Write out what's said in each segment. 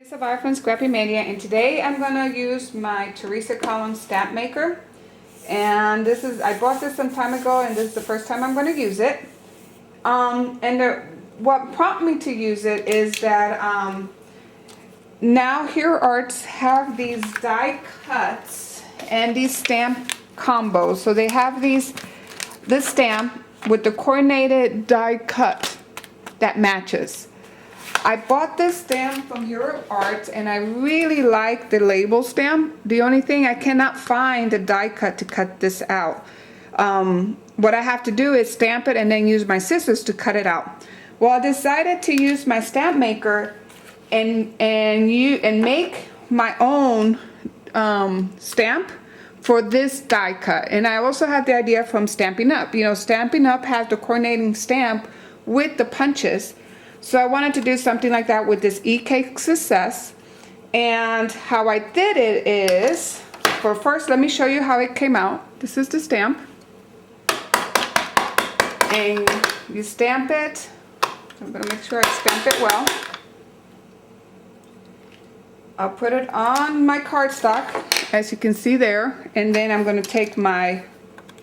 Survive from Scrappy Mania, and today I'm going to use my Teresa Collins stamp maker. And I bought this some time ago, and this is the first time I'm going to use it. What prompted me to use it is that now Hero Arts have these die cuts and these stamp combos. So they have this stamp with the coordinated die cut that matches. I bought this stamp from Hero Arts and I really like the label stamp. The only thing, I cannot find a die cut to cut this out. What I have to do is stamp it and then use my scissors to cut it out. Well, I decided to use my stamp maker and make my own stamp for this die cut. And I also had the idea from Stampin' Up. You know, Stampin' Up has the coordinating stamp with the punches. So I wanted to do something like that with this EK Success. And how I did it is, first let me show you how it came out. This is the stamp. And you stamp it. I'm going to make sure I stamp it well. I'll put it on my cardstock, as you can see there. And then I'm going to take my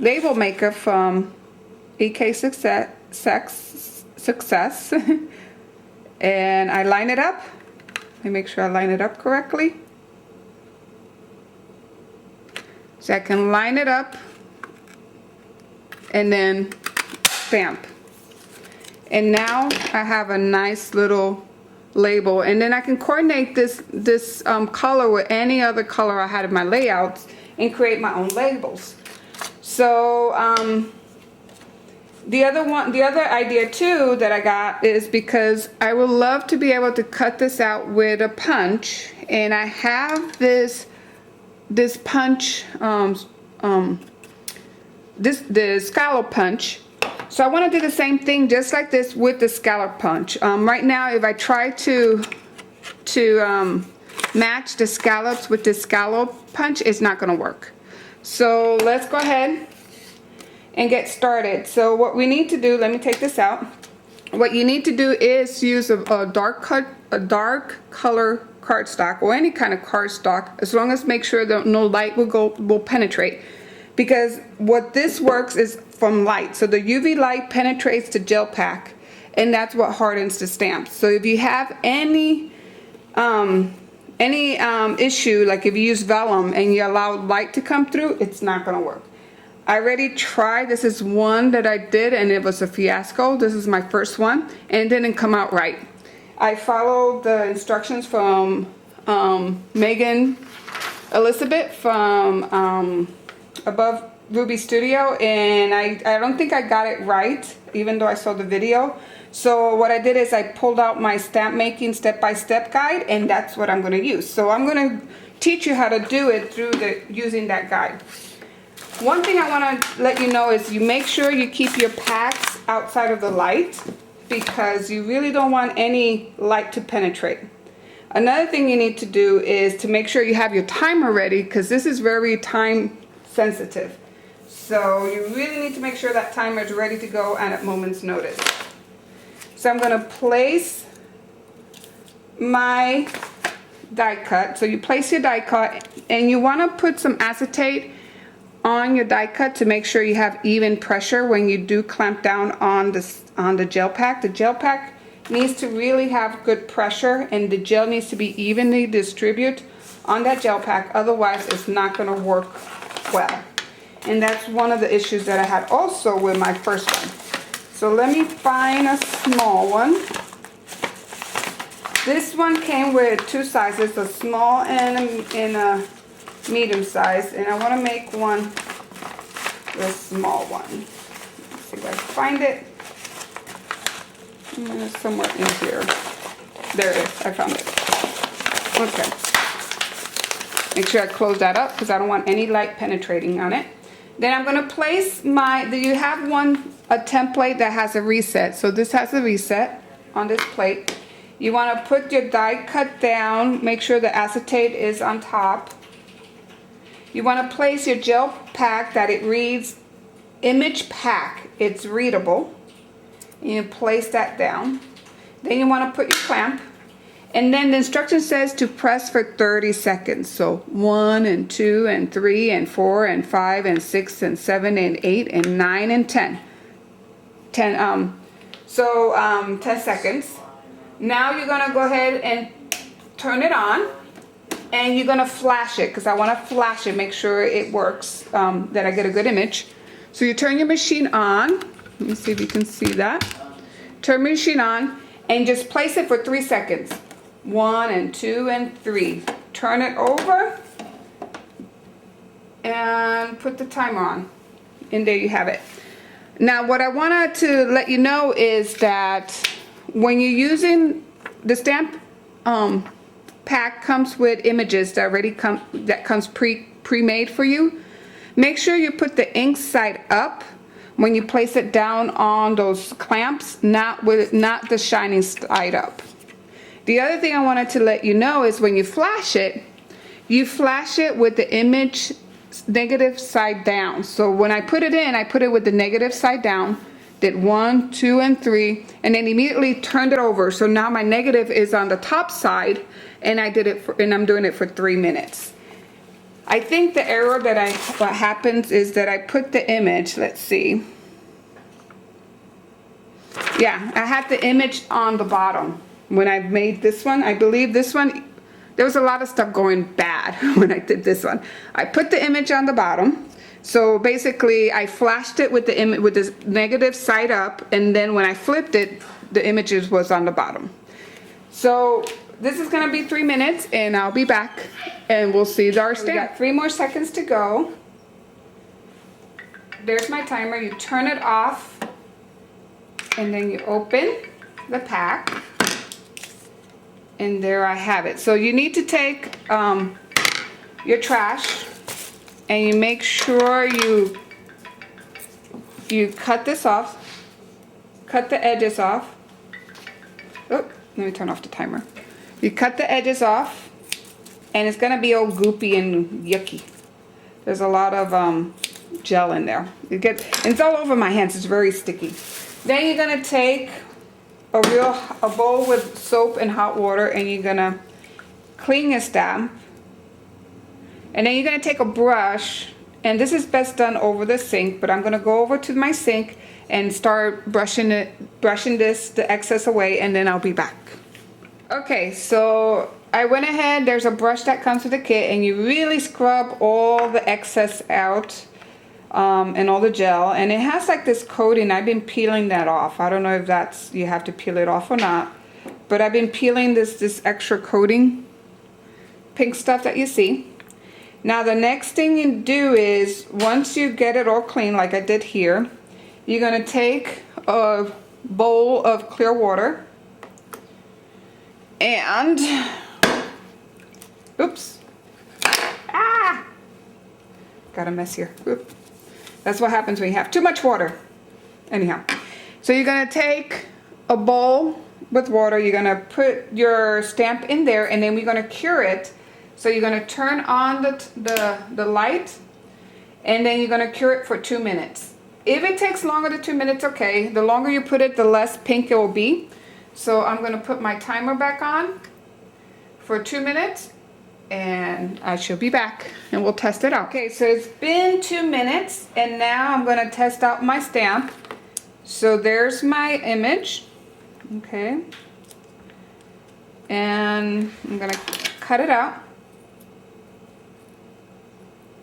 label maker from EK Success. And I line it up. Let me make sure I line it up correctly. So I can line it up and then stamp. And now I have a nice little label, and then I can coordinate this color with any other color I had in my layouts and create my own labels. So the other idea too that I got is because I would love to be able to cut this out with a punch, and I have this punch, the scallop punch. So I want to do the same thing just like this with the scallop punch. Right now, if I try to match the scallops with the scallop punch, it's not going to work. So let's go ahead and get started. So what we need to do, let me take this out. What you need to do is use a dark color cardstock, or any kind of cardstock, as long as make sure that no light will penetrate. Because what this works is from light. So the UV light penetrates the gel pack, and that's what hardens the stamp. So if you have any issue, like if you use vellum and you allow light to come through, it's not going to work. I already tried. This is one that I did and it was a fiasco. This is my first one and it didn't come out right. I followed the instructions from Megan Elizabeth from Above Ruby Studio, and I don't think I got it right, even though I saw the video. So what I did is I pulled out my stamp making step-by-step guide, and that's what I'm going to use. So I'm going to teach you how to do it through using that guide. One thing I want to let you know is you make sure you keep your packs outside of the light, because you really don't want any light to penetrate. Another thing you need to do is to make sure you have your timer ready, because this is very time sensitive. So you really need to make sure that timer is ready to go and at a moment's notice. So I'm going to place my die cut. So you place your die cut and you want to put some acetate on your die cut to make sure you have even pressure when you do clamp down on the gel pack. The gel pack needs to really have good pressure, and the gel needs to be evenly distributed on that gel pack, otherwise it's not going to work well. And that's one of the issues that I had also with my first one. So let me find a small one. This one came with two sizes, a small and a medium size, and I want to make one, the small one. Let's see if I can find it. It's somewhere in here. There it is. I found it. Okay. Make sure I close that up because I don't want any light penetrating on it. Then I'm going to place you have a template that has a reset. So this has a reset on this plate. You want to put your die cut down, make sure the acetate is on top. You want to place your gel pack that it reads image pack. It's readable. You place that down. Then you want to put your clamp. And then the instruction says to press for 30 seconds. So 1 and 2 and 3 and 4 and 5 and 6 and 7 and 8 and 9 and 10. 10 seconds. Now you're gonna go ahead and turn it on, and you're gonna flash it, because I want to flash it, make sure it works, that I get a good image. So you turn your machine on. Let me see if you can see that. Turn your machine on and just place it for 3 seconds. 1 and 2 and 3. Turn it over and put the timer on, and there you have it. Now what I wanted to let you know is that when you're using the stamp pack, comes with images that already comes pre-made for you. Make sure you put the ink side up when you place it down on those clamps, not the shining side up. The other thing I wanted to let you know is when you flash it with the image negative side down. So when I put it in, I put it with the negative side down, did 1, 2, and 3, and then immediately turned it over. So now my negative is on the top side, and I'm doing it for 3 minutes. I think the error what happens is that I put the image, let's see. Yeah, I had the image on the bottom. When I made this one, I believe this one, there was a lot of stuff going bad when I did this one. I put the image on the bottom. So basically I flashed it with the negative side up, and then when I flipped it, the images was on the bottom. So this is gonna be 3 minutes, and I'll be back and we'll see our stamp. We got 3 more seconds to go. There's my timer. You turn it off, and then you open the pack. And there I have it. So you need to take your trash, and you make sure you cut this off, cut the edges off. Oh, let me turn off the timer. You cut the edges off, and it's gonna be all goopy and yucky. There's a lot of gel in there. It's all over my hands. It's very sticky. Then you're gonna take a bowl with soap and hot water, and you're gonna clean your stamp. And then you're gonna take a brush, and this is best done over the sink, but I'm gonna go over to my sink and start brushing the excess away, and then I'll be back. Okay, so I went ahead, there's a brush that comes with the kit, and you really scrub all the excess out. And all the gel, and it has like this coating. I've been peeling that off. I don't know if you have to peel it off or not, but I've been peeling this extra coating, pink stuff that you see. Now the next thing you do is, once you get it all clean like I did here, you're gonna take a bowl of clear water and oops, got a mess here. Oops. That's what happens when you have too much water. Anyhow, so you're gonna take a bowl with water, you're gonna put your stamp in there, and then we're gonna cure it. So you're gonna turn on the light, and then you're gonna cure it for 2 minutes. If it takes longer than 2 minutes, okay. The longer you put it, the less pink it will be. So I'm gonna put my timer back on for 2 minutes, and I shall be back and we'll test it out. Okay, so it's been 2 minutes, and now I'm going to test out my stamp. So there's my image. Okay, and I'm going to cut it out.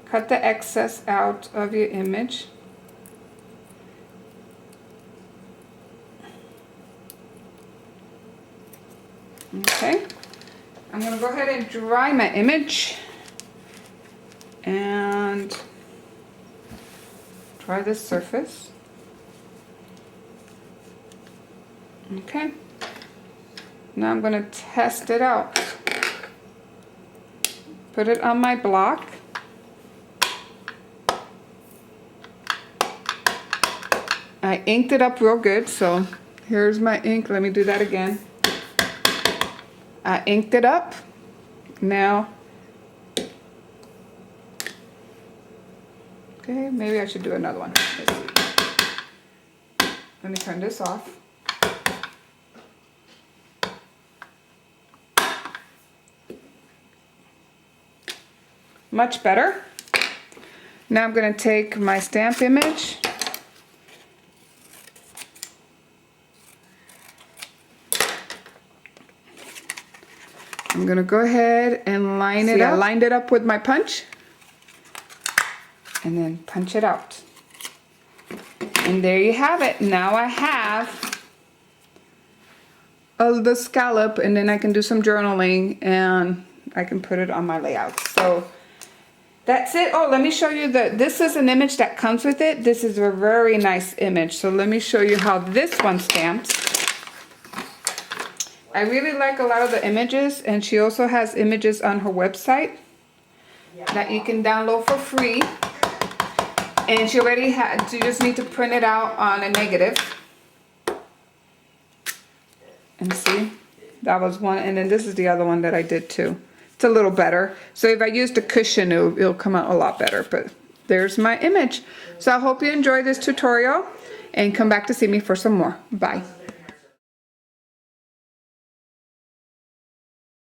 Cut the excess out of your image. Okay, I'm going to go ahead and dry my image and dry this surface. Okay, now I'm going to test it out. Put it on my block. I inked it up real good, so here's my ink. Let me do that again. I inked it up. Now, okay, maybe I should do another one. Let's see. Let me turn this off. Much better. Now I'm going to take my stamp image. I'm going to go ahead and line it up. I lined it up with my punch. And then punch it out. And there you have it. Now I have the scallop, and then I can do some journaling and I can put it on my layout. So that's it. Oh, let me show you this is an image that comes with it. This is a very nice image. So let me show you how this one stamps. I really like a lot of the images, and she also has images on her website that you can download for free. And she already had, you just need to print it out on a negative. And see, that was one, and then this is the other one that I did too. It's a little better. So if I used a cushion, it'll come out a lot better, but there's my image. So I hope you enjoyed this tutorial and come back to see me for some more. Bye.